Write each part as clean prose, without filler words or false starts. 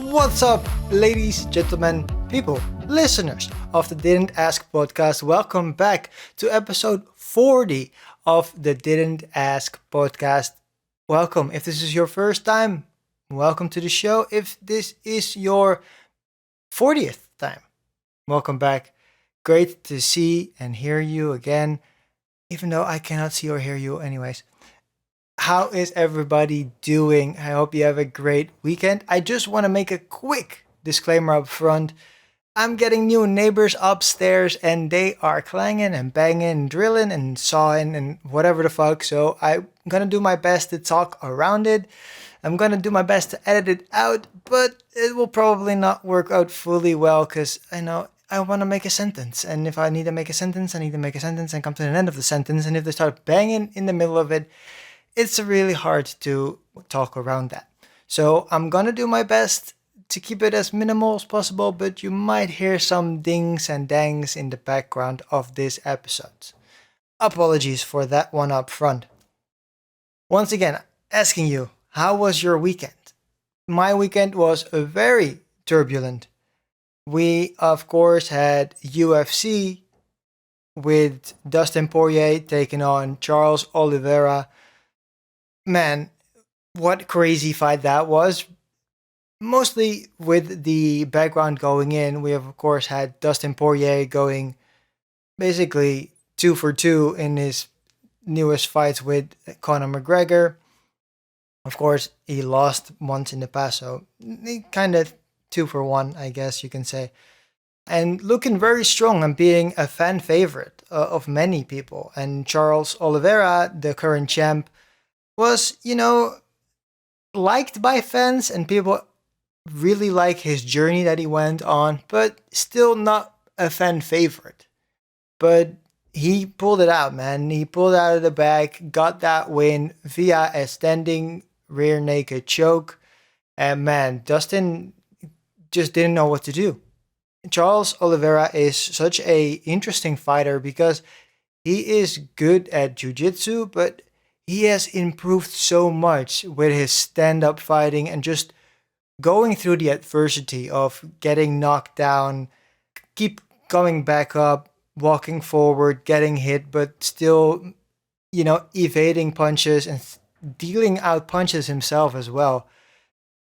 What's up, ladies, gentlemen, people, listeners of the Didn't Ask podcast? Welcome back to episode 40 of the Didn't Ask podcast. Welcome. If this is your first time, welcome to the show. If this is your 40th time, welcome back. Great to see and hear you again, even though I cannot see or hear you, anyways. How is everybody doing? I hope you have a great weekend. I just want to make a quick disclaimer up front. I'm getting new neighbors upstairs and they are clanging and banging and drilling and sawing and whatever the fuck. So I'm going to do my best to talk around it. I'm going to do my best to edit it out, but it will probably not work out fully well because I know I want to make a sentence. And if I need to make a sentence, I need to make a sentence and come to the end of the sentence. And if they start banging in the middle of it, it's really hard to talk around that. So I'm gonna do my best to keep it as minimal as possible, but you might hear some dings and dangs in the background of this episode. Apologies for that one up front. Once again, asking you, how was your weekend? My weekend was very turbulent. We, of course, had UFC with Dustin Poirier taking on Charles Oliveira. Man, what crazy fight that was. Mostly with the background going in, we have of course had Dustin Poirier going basically 2 for 2 in his newest fights with Conor McGregor. Of course, he lost once in the past, so he kind of 2 for 1, I guess you can say. And looking very strong and being a fan favorite of many people. And Charles Oliveira, the current champ, was, liked by fans and people really like his journey that he went on, but still not a fan favorite. But he pulled it out, man. He pulled it out of the bag, got that win via a standing rear naked choke. And man, Dustin just didn't know what to do. Charles Oliveira is such a interesting fighter because he is good at jiu-jitsu, but he has improved so much with his stand-up fighting and just going through the adversity of getting knocked down, keep coming back up, walking forward, getting hit, but still, evading punches and dealing out punches himself as well.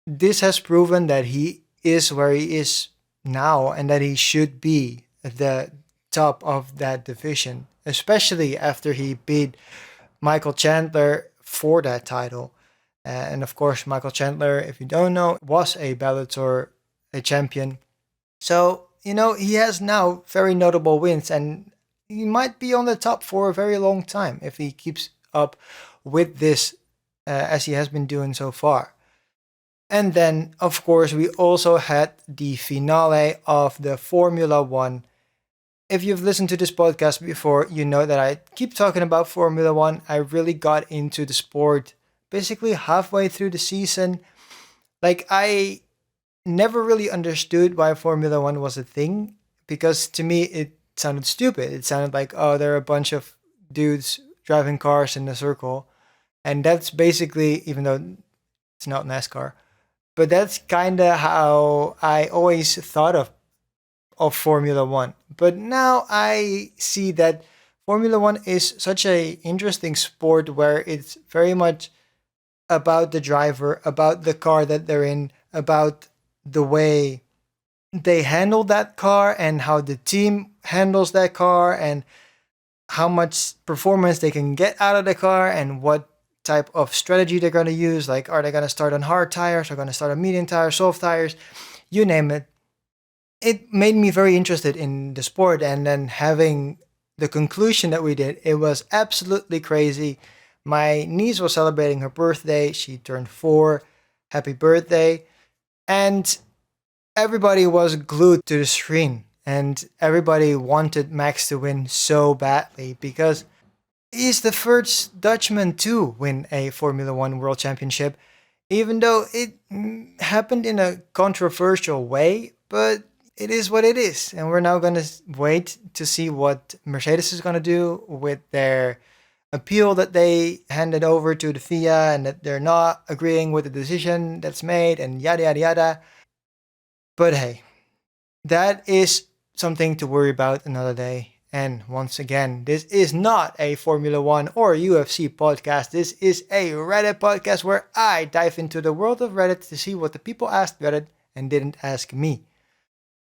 This has proven that he is where he is now and that he should be at the top of that division, especially after he beat Michael Chandler for that title. And of course, Michael Chandler, if you don't know, was a Bellator champion. So, he has now very notable wins and he might be on the top for a very long time if he keeps up with this as he has been doing so far. And then, of course, we also had the finale of the Formula One. If you've listened to this podcast before, you know that I keep talking about Formula One. I really got into the sport basically halfway through the season. Like, I never really understood why Formula One was a thing because to me it sounded stupid. It sounded like, oh, there are a bunch of dudes driving cars in a circle. And that's basically, even though it's not NASCAR, but that's kind of how I always thought of Formula One. But now I see that Formula One is such a interesting sport where it's very much about the driver, about the car that they're in, about the way they handle that car and how the team handles that car and how much performance they can get out of the car and what type of strategy they're going to use. Like, are they going to start on hard tires? Are they going to start on medium tires, soft tires? You name it. It made me very interested in the sport, and then having the conclusion that we did, it was absolutely crazy. My niece was celebrating her birthday. She turned 4. Happy birthday. And everybody was glued to the screen, and everybody wanted Max to win so badly because he's the first Dutchman to win a Formula One World Championship, even though it happened in a controversial way, but it is what it is. And we're now going to wait to see what Mercedes is going to do with their appeal that they handed over to the FIA and that they're not agreeing with the decision that's made and yada, yada, yada. But hey, that is something to worry about another day. And once again, this is not a Formula One or UFC podcast. This is a Reddit podcast where I dive into the world of Reddit to see what the people asked Reddit and didn't ask me.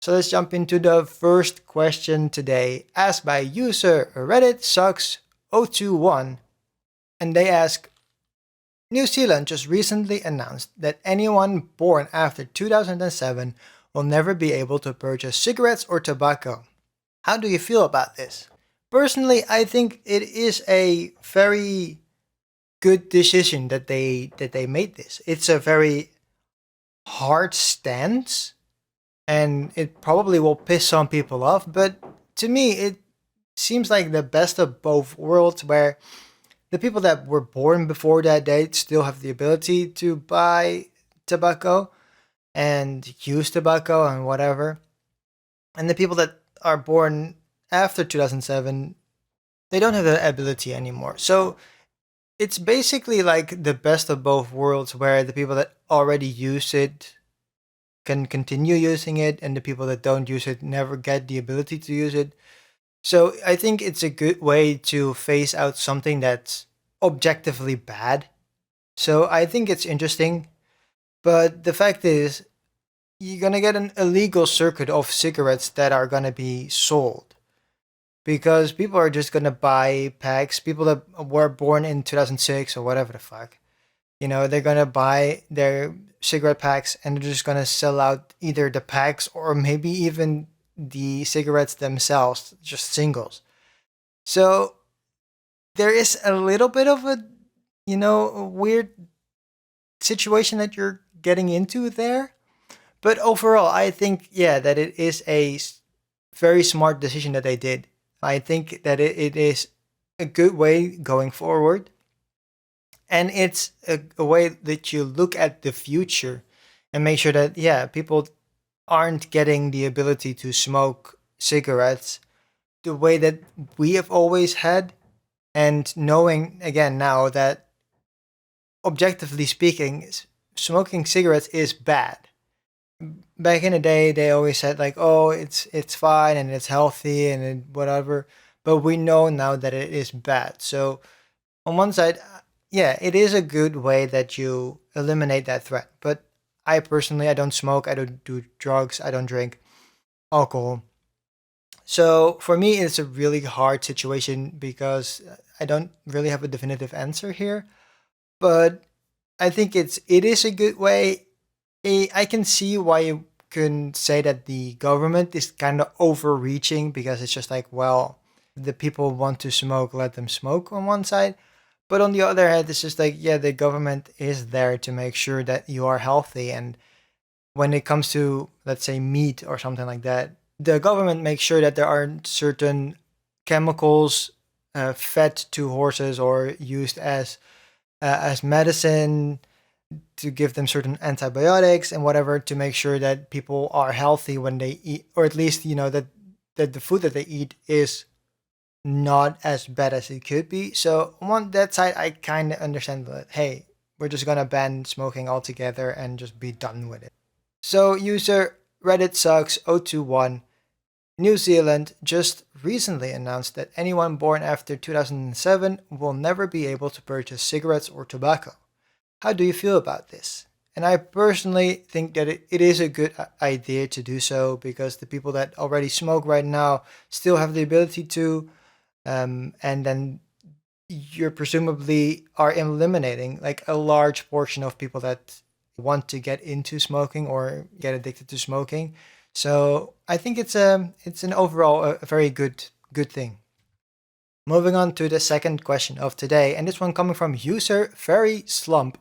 So let's jump into the first question today, asked by user Reddit Sucks 021. And they ask, New Zealand just recently announced that anyone born after 2007 will never be able to purchase cigarettes or tobacco. How do you feel about this? Personally, I think it is a very good decision that they made this. It's a very hard stance and it probably will piss some people off, but to me it seems like the best of both worlds where the people that were born before that date still have the ability to buy tobacco and use tobacco and whatever. And the people that are born after 2007, they don't have that ability anymore. So it's basically like the best of both worlds where the people that already use it can continue using it and the people that don't use it never get the ability to use it. So I think it's a good way to phase out something that's objectively bad. So I think it's interesting. But the fact is, you're gonna get an illegal circuit of cigarettes that are gonna be sold. Because people are just gonna buy packs. People that were born in 2006 or whatever the fuck. They're gonna buy their cigarette packs and they're just gonna sell out either the packs or maybe even the cigarettes themselves, just singles. So there is a little bit of a weird situation that you're getting into there. But overall, I think, yeah, that it is a very smart decision that they did. I think that it is a good way going forward. And it's a way that you look at the future and make sure that, yeah, people aren't getting the ability to smoke cigarettes the way that we have always had. And knowing again now that objectively speaking, smoking cigarettes is bad. Back in the day, they always said like, "Oh, it's fine and it's healthy and whatever," but we know now that it is bad. So on one side, yeah, it is a good way that you eliminate that threat. But I personally, I don't smoke, I don't do drugs, I don't drink alcohol. So for me, it's a really hard situation because I don't really have a definitive answer here. But I think it is a good way. I can see why you can say that the government is kind of overreaching because it's just like, well, the people want to smoke, let them smoke on one side. But on the other hand, it's just like, yeah, the government is there to make sure that you are healthy. And when it comes to, let's say, meat or something like that, the government makes sure that there aren't certain chemicals fed to horses or used as medicine to give them certain antibiotics and whatever to make sure that people are healthy when they eat, or at least that the food that they eat is not as bad as it could be. So on that side, I kind of understand that. Hey, we're just gonna ban smoking altogether and just be done with it. So user Reddit sucks 021 New Zealand just recently announced that anyone born after 2007 will never be able to purchase cigarettes or tobacco. How do you feel about this? And I personally think that it is a good idea to do so because the people that already smoke right now still have the ability to, and then you're presumably are eliminating like a large portion of people that want to get into smoking or get addicted to smoking. So I think it's an overall a very good thing. Moving on to the second question of today, and this one coming from user Very Slump,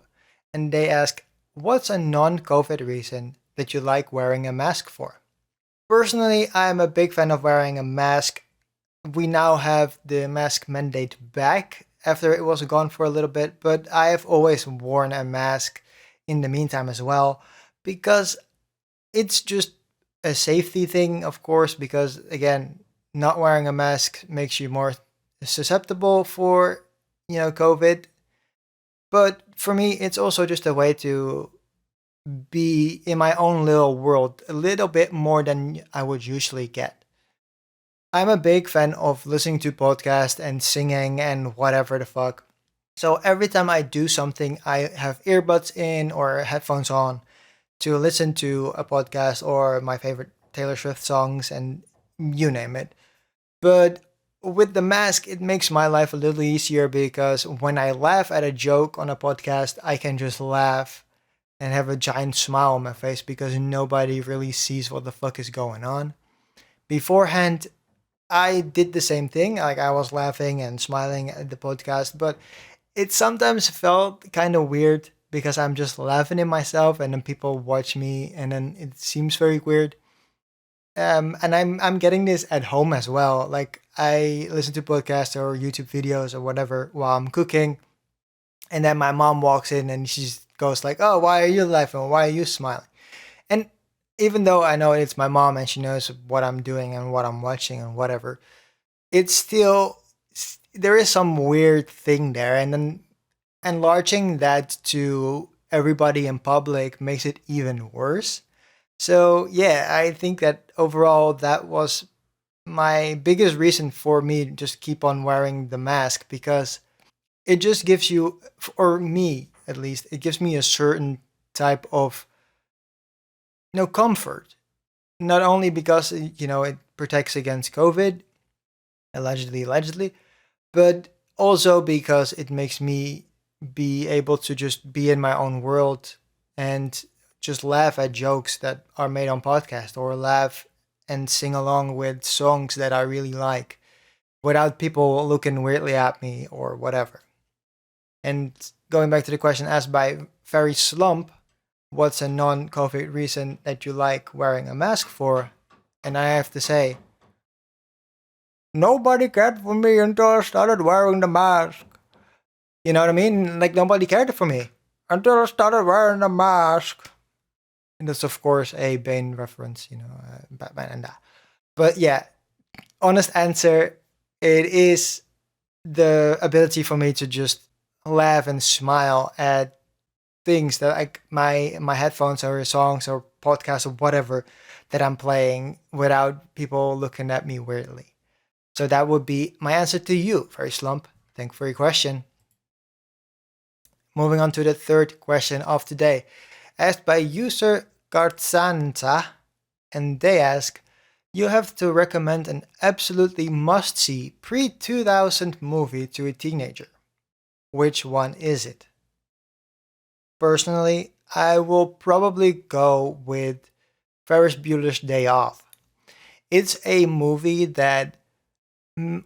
and they ask, "What's a non-COVID reason that you like wearing a mask for?" Personally, I'm a big fan of wearing a mask. We now have the mask mandate back after it was gone for a little bit, but I have always worn a mask in the meantime as well because it's just a safety thing, of course, because again, not wearing a mask makes you more susceptible for, COVID. But for me, it's also just a way to be in my own little world a little bit more than I would usually get. I'm a big fan of listening to podcasts and singing and whatever the fuck. So every time I do something, I have earbuds in or headphones on to listen to a podcast or my favorite Taylor Swift songs and you name it. But with the mask, it makes my life a little easier because when I laugh at a joke on a podcast, I can just laugh and have a giant smile on my face because nobody really sees what the fuck is going on. Beforehand, I did the same thing. Like I was laughing and smiling at the podcast, but it sometimes felt kind of weird because I'm just laughing at myself and then people watch me and then it seems very weird. And I'm getting this at home as well. Like I listen to podcasts or YouTube videos or whatever while I'm cooking, and then my mom walks in and she goes like, "Oh, why are you laughing? Why are you smiling?" And even though I know it's my mom and she knows what I'm doing and what I'm watching and whatever, it's still there is some weird thing there, and then enlarging that to everybody in public makes it even worse. So yeah, I think that overall that was my biggest reason for me to just keep on wearing the mask because it just gives you, or me at least, it gives me a certain type of comfort. Not only because it protects against COVID, allegedly, but also because it makes me be able to just be in my own world and just laugh at jokes that are made on podcast or laugh and sing along with songs that I really like without people looking weirdly at me or whatever. And going back to the question asked by Ferry Slump, what's a non COVID reason that you like wearing a mask for? And I have to say, nobody cared for me until I started wearing the mask. You know what I mean? Like nobody cared for me until I started wearing the mask. And that's of course a Bane reference, Batman and that. But yeah, honest answer, it is the ability for me to just laugh and smile at things that like my headphones or songs or podcasts or whatever that I'm playing without people looking at me weirdly. So that would be my answer to you, Very Slump. Thank you for your question. Moving on to the third question of today, asked by user Gartzanta, and they ask, you have to recommend an absolutely must-see pre-2000 movie to a teenager. Which one is it? Personally, I will probably go with Ferris Bueller's Day Off. It's a movie that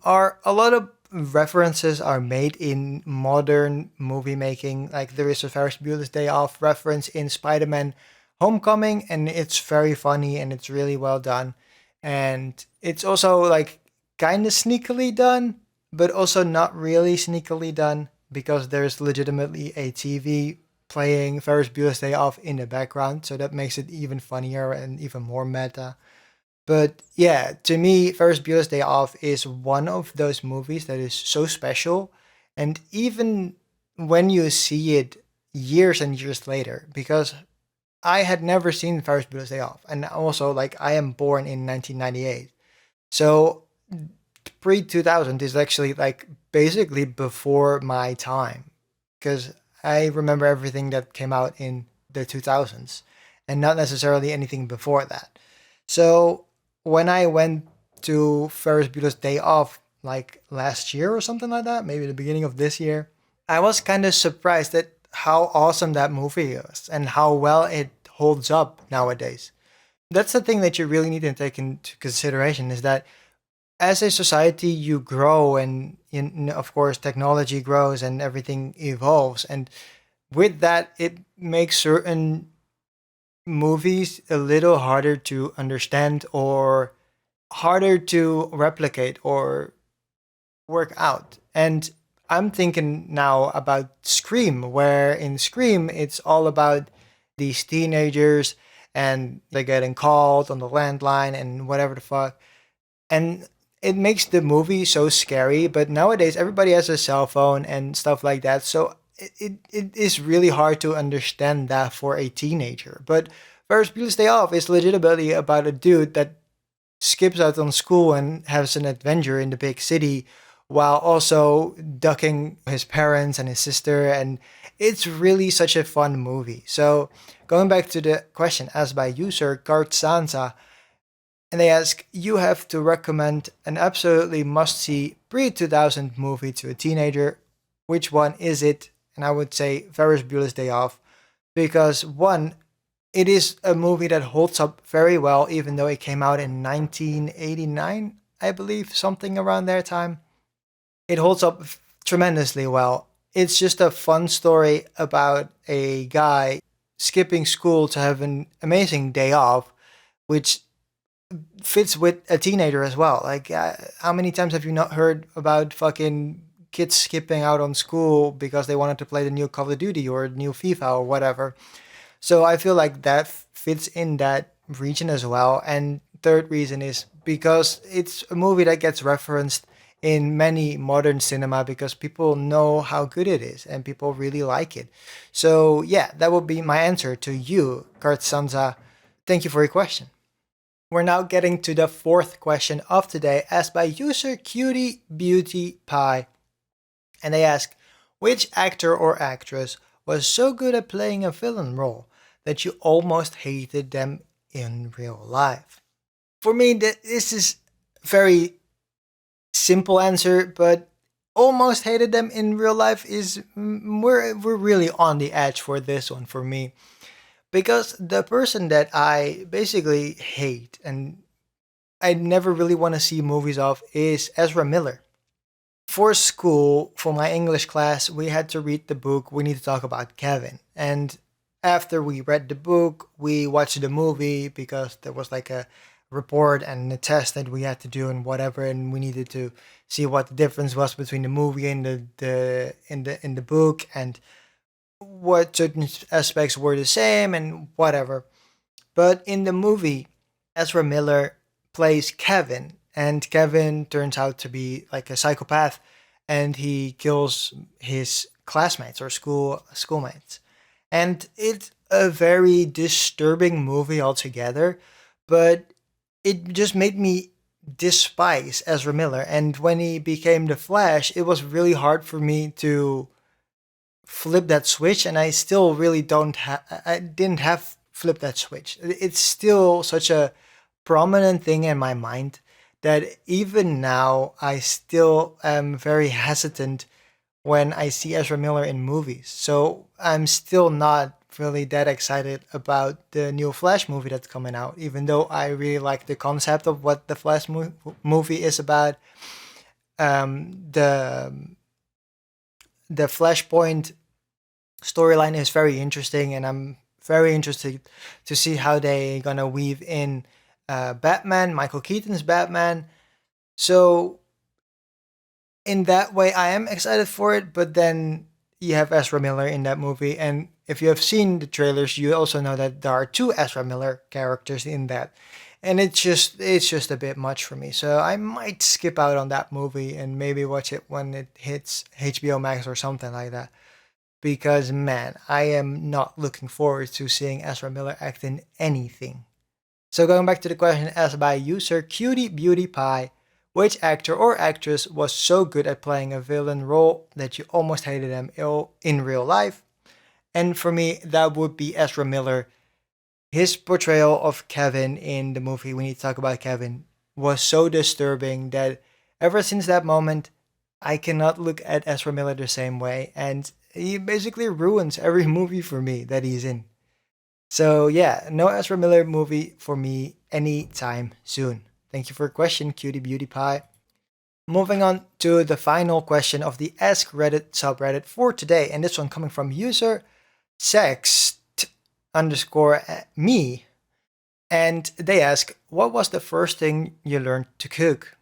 are a lot of references are made in modern movie making. Like there is a Ferris Bueller's Day Off reference in Spider-Man Homecoming, and it's very funny and it's really well done. And it's also like kind of sneakily done, but also not really sneakily done because there's legitimately a TV playing Ferris Bueller's Day Off in the background, so that makes it even funnier and even more meta. But yeah, to me, Ferris Bueller's Day Off is one of those movies that is so special. And even when you see it years and years later, because I had never seen Ferris Bueller's Day Off. And also, like, I am born in 1998. So pre 2000 is actually like basically before my time. Because I remember everything that came out in the 2000s and not necessarily anything before that. So when I went to Ferris Bueller's Day Off like last year or something like that, maybe the beginning of this year, I was kind of surprised at how awesome that movie is and how well it holds up nowadays. That's the thing that you really need to take into consideration is that as a society you grow and of course technology grows and everything evolves, and with that it makes certain movies a little harder to understand or harder to replicate or work out. And I'm thinking now about Scream, where in Scream it's all about these teenagers and they're getting called on the landline and whatever the fuck. And it makes the movie so scary, but nowadays everybody has a cell phone and stuff like that. So it is really hard to understand that for a teenager. But Ferris Bueller's Day Off is legitimately about a dude that skips out on school and has an adventure in the big city while also ducking his parents and his sister. And it's really such a fun movie. So, going back to the question asked by user Kart Sansa, and they ask, you have to recommend an absolutely must see pre 2000 movie to a teenager. Which one is it? And I would say Ferris Bueller's Day Off. Because one, it is a movie that holds up very well, even though it came out in 1989, I believe, something around that time. It holds up tremendously well. It's just a fun story about a guy skipping school to have an amazing day off, which fits with a teenager as well. Like, how many times have you not heard about fucking kids skipping out on school because they wanted to play the new Call of Duty or new FIFA or whatever? So I feel like that fits in that region as well. And third reason is because it's a movie that gets referenced in many modern cinema because people know how good it is and people really like it. So yeah, that would be my answer to you, Kurt Sansa. Thank you for your question. We're now getting to the fourth question of today, asked by user Cutie Beauty Pie. And they ask, which actor or actress was so good at playing a villain role that you almost hated them in real life? For me, this is very simple answer, but almost hated them in real life is we're really on the edge for this one for me. Because the person that I basically hate and I never really want to see movies of is Ezra Miller. For school, for my English class, we had to read the book We Need to Talk About Kevin. And after we read the book, we watched the movie because there was like a report and a test that we had to do and whatever, and we needed to see what the difference was between the movie and the book and what certain aspects were the same and whatever. But in the movie, Ezra Miller plays Kevin, and Kevin turns out to be like a psychopath, and he kills his classmates or schoolmates. And it's a very disturbing movie altogether, but it just made me despise Ezra Miller. And when he became the Flash, it was really hard for me to flip that switch, and I still really don't have. I didn't have flip that switch. It's still such a prominent thing in my mind that even now I still am very hesitant when I see Ezra Miller in movies. So I'm still not really that excited about the new Flash movie that's coming out, even though I really like the concept of what the Flash movie is about. The Flashpoint storyline is very interesting, and I'm very interested to see how they gonna weave in Batman, Michael Keaton's Batman. So in that way, I am excited for it. But then you have Ezra Miller in that movie, and if you have seen the trailers, you also know that there are two Ezra Miller characters in that, and it's just a bit much for me. So I might skip out on that movie and maybe watch it when it hits HBO Max or something like that. Because man, I am not looking forward to seeing Ezra Miller act in anything. So going back to the question asked by user Cutie Beauty Pie, which actor or actress was so good at playing a villain role that you almost hated them in real life? And for me, that would be Ezra Miller. His portrayal of Kevin in the movie We Need to Talk About Kevin was so disturbing that ever since that moment, I cannot look at Ezra Miller the same way, and he basically ruins every movie for me that he's in. So yeah, no Ezra Miller movie for me anytime soon. Thank you for your question, Cutie Beauty Pie. Moving on to the final question of the Ask Reddit subreddit for today, and this one coming from user sext underscore me, and they ask, what was the first thing you learned to cook?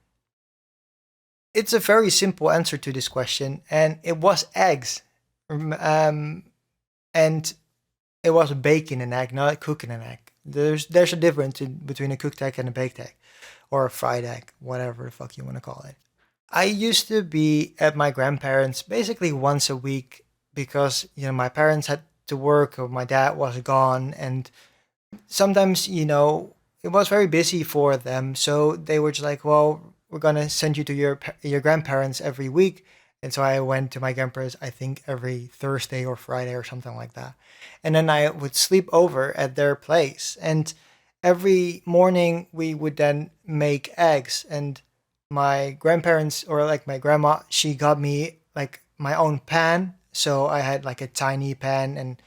It's a very simple answer to this question, and it was eggs. And it was baking an egg, not cooking an egg. There's a difference between a cooked egg and a baked egg, or a fried egg, whatever the fuck you want to call it. I used to be at my grandparents basically once a week because my parents had to work or my dad was gone, and sometimes it was very busy for them, so they were just like, well, we're gonna send you to your grandparents every week. And so I went to my grandparents, I think every Thursday or Friday or something like that. And then I would sleep over at their place, and every morning we would then make eggs. And my grandparents, or like my grandma, she got me like my own pan, so I had like a tiny pan. And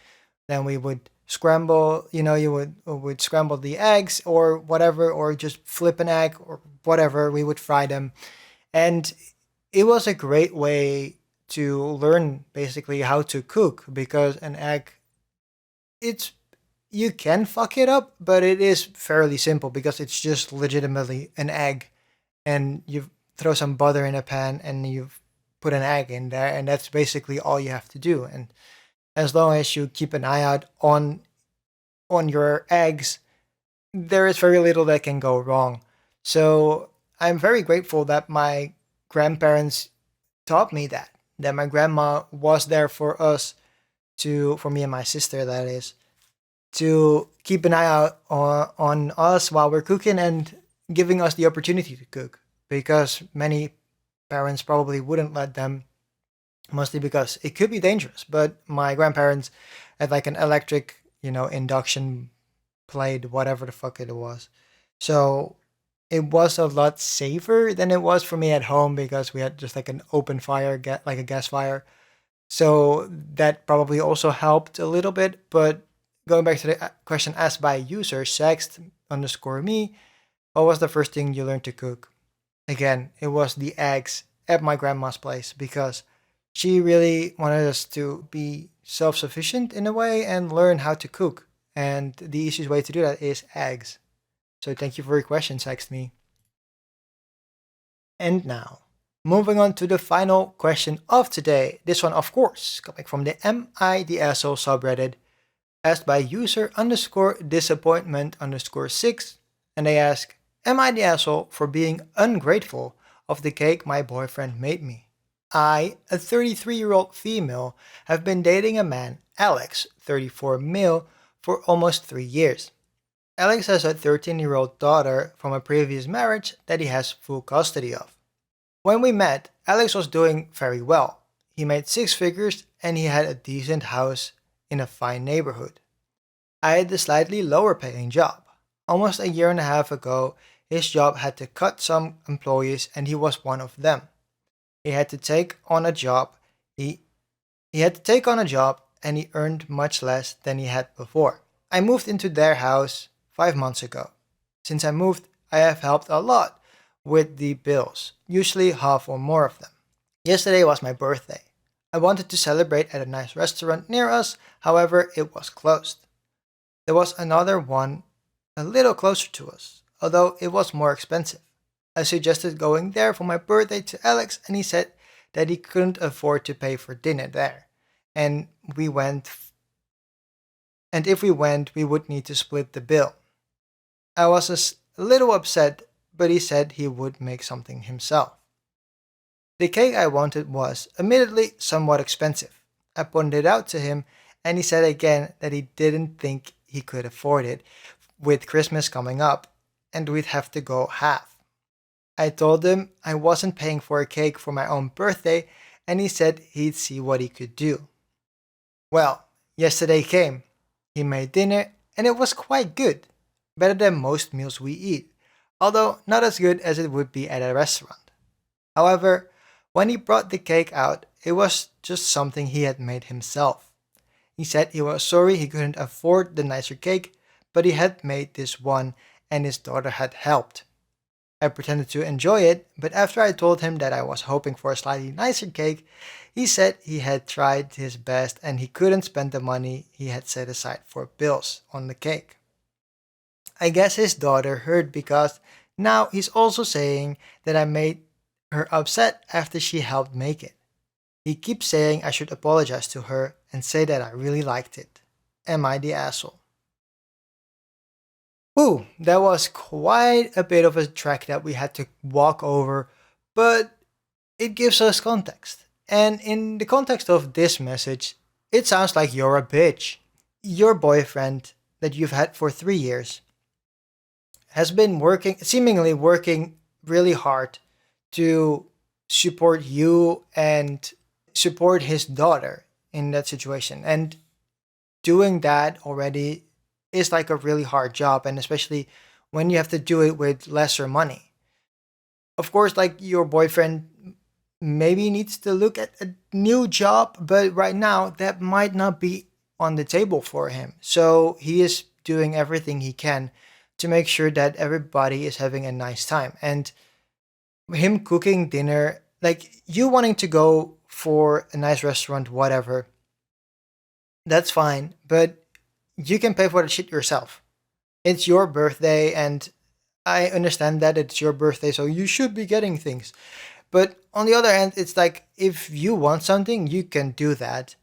then we would scramble, you would scramble the eggs or whatever, or just flip an egg or whatever. We would fry them. And it was a great way to learn basically how to cook, because an egg, it's you can fuck it up, but it is fairly simple because it's just legitimately an egg, and you throw some butter in a pan and you put an egg in there, and that's basically all you have to do. And as long as you keep an eye out on your eggs, there is very little that can go wrong. So I'm very grateful that my grandparents taught me that my grandma was there for us, for me and my sister, that is, to keep an eye out on us while we're cooking, and giving us the opportunity to cook, because many parents probably wouldn't let them, mostly because it could be dangerous. But my grandparents had like an electric, induction plate, whatever the fuck it was. So it was a lot safer than it was for me at home, because we had just like an open fire, get like a gas fire. So that probably also helped a little bit. But going back to the question asked by user sext_me, what was the first thing you learned to cook? Again, it was the eggs at my grandma's place, because she really wanted us to be self sufficient in a way and learn how to cook. And the easiest way to do that is eggs. So thank you for your question, Sext Me. And now, moving on to the final question of today. This one, of course, coming from the MIDSO subreddit, asked by user underscore disappointment underscore 6. And they ask, am I the asshole for being ungrateful of the cake my boyfriend made me? I, a 33-year-old female, have been dating a man, Alex, 34 male, for almost 3 years. Alex has a 13-year-old daughter from a previous marriage that he has full custody of. When we met, Alex was doing very well. He made 6 figures and he had a decent house in a fine neighborhood. I had a slightly lower paying job. Almost a year and a half ago, his job had to cut some employees and he was one of them. He had to take on a job. He had to take on a job and he earned much less than he had before. I moved into their house 5 months ago. Since I moved, I have helped a lot with the bills, usually half or more of them. Yesterday was my birthday. I wanted to celebrate at a nice restaurant near us, however, it was closed. There was another one a little closer to us, although it was more expensive. I suggested going there for my birthday to Alex, and he said that he couldn't afford to pay for dinner there. And we went and if we went, we would need to split the bill. I was a little upset, but he said he would make something himself. The cake I wanted was, admittedly, somewhat expensive. I pointed it out to him, and he said again that he didn't think he could afford it, with Christmas coming up, and we'd have to go half. I told him I wasn't paying for a cake for my own birthday, and he said he'd see what he could do. Well, yesterday came. He made dinner, and it was quite good, better than most meals we eat, although not as good as it would be at a restaurant. However, when he brought the cake out, it was just something he had made himself. He said he was sorry he couldn't afford the nicer cake, but he had made this one and his daughter had helped. I pretended to enjoy it, but after I told him that I was hoping for a slightly nicer cake, he said he had tried his best and he couldn't spend the money he had set aside for bills on the cake. I guess his daughter heard, because now he's also saying that I made her upset after she helped make it. He keeps saying I should apologize to her and say that I really liked it. Am I the asshole? Ooh, that was quite a bit of a track that we had to walk over, but it gives us context. And in the context of this message, it sounds like you're a bitch. Your boyfriend that you've had for 3 years has been seemingly working really hard to support you and support his daughter in that situation. And doing that already is like a really hard job, and especially when you have to do it with lesser money. Of course, like your boyfriend maybe needs to look at a new job, but right now that might not be on the table for him. So he is doing everything he can to make sure that everybody is having a nice time. And him cooking dinner, like you wanting to go for a nice restaurant, whatever, that's fine, but you can pay for the shit yourself. It's your birthday, and I understand that it's your birthday, so you should be getting things. But on the other hand, it's like if you want something, you can do that.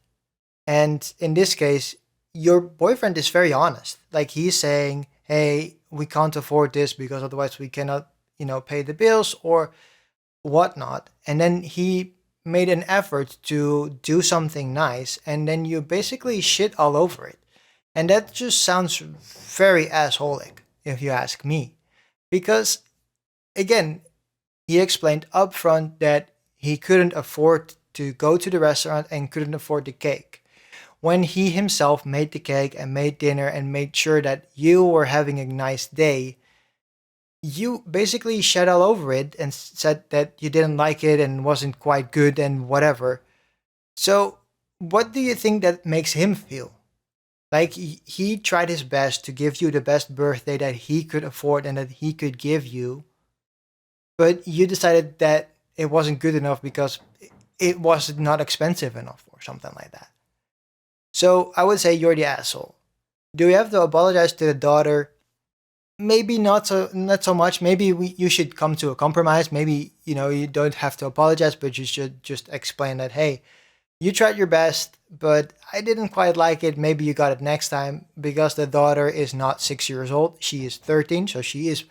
And in this case, your boyfriend is very honest. Like he's saying, hey, we can't afford this because otherwise we cannot, pay the bills or whatnot. And then he made an effort to do something nice, and then you basically shit all over it. And that just sounds very assholic, if you ask me. Because, again, he explained upfront that he couldn't afford to go to the restaurant and couldn't afford the cake. When he himself made the cake and made dinner and made sure that you were having a nice day, you basically shed all over it and said that you didn't like it and wasn't quite good and whatever. So, what do you think that makes him feel? Like he tried his best to give you the best birthday that he could afford and that he could give you, but you decided that it wasn't good enough because it was not expensive enough or something like that. So I would say you're the asshole. Do you have to apologize to the daughter? Maybe not so much. Maybe you should come to a compromise. Maybe you don't have to apologize, but you should just explain that, hey, you tried your best, but I didn't quite like it. Maybe you got it next time, because the daughter is not 6 years old. She is 13, so she is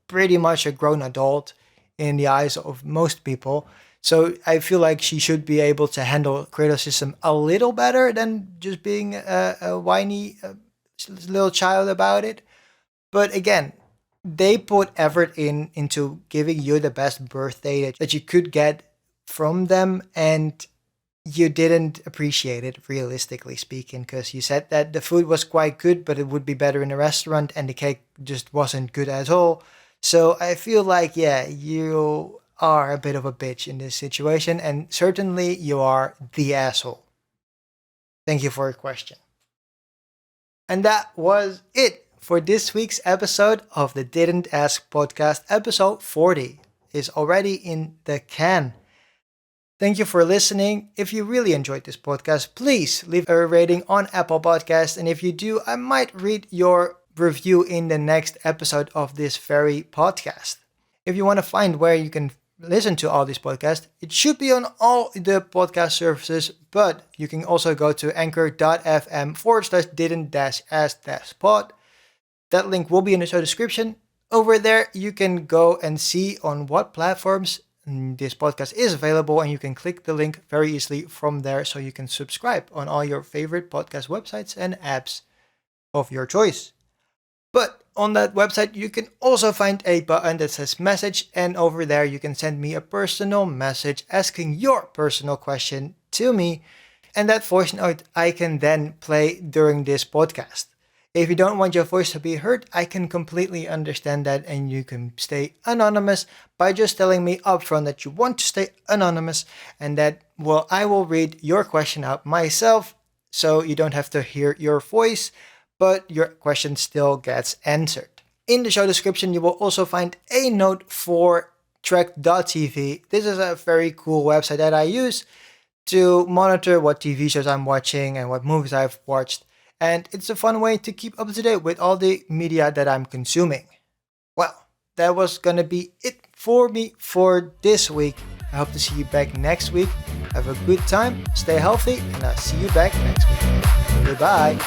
pretty much a grown adult in the eyes of most people. So I feel like she should be able to handle criticism a little better than just being a whiny little child about it. But again, they put effort into giving you the best birthday that you could get from them, and you didn't appreciate it, realistically speaking, because you said that the food was quite good, but it would be better in a restaurant, and the cake just wasn't good at all. So I feel like, yeah, you are a bit of a bitch in this situation, and certainly you are the asshole. Thank you for your question. And that was it for this week's episode of the Didn't Ask podcast. Episode 40 is already in the can. Thank you for listening. If you really enjoyed this podcast, please leave a rating on Apple Podcasts. And if you do, I might read your review in the next episode of this very podcast. If you want to find where you can listen to all these podcasts, it should be on all the podcast services, but you can also go to anchor.fm/didn't-ask-pod. That link will be in the show description. Over there, you can go and see on what platforms this podcast is available, and you can click the link very easily from there, so you can subscribe on all your favorite podcast websites and apps of your choice. But on that website, you can also find a button that says message, and over there you can send me a personal message asking your personal question to me, and that voice note I can then play during this podcast. If you don't want your voice to be heard, I can completely understand that, and you can stay anonymous by just telling me upfront that you want to stay anonymous, and that, well, I will read your question out myself, so you don't have to hear your voice, but your question still gets answered. In the show description, you will also find a note for Trek.tv. This is a very cool website that I use to monitor what TV shows I'm watching and what movies I've watched. And it's a fun way to keep up to date with all the media that I'm consuming. Well, that was gonna be it for me for this week. I hope to see you back next week. Have a good time, stay healthy, and I'll see you back next week. Goodbye.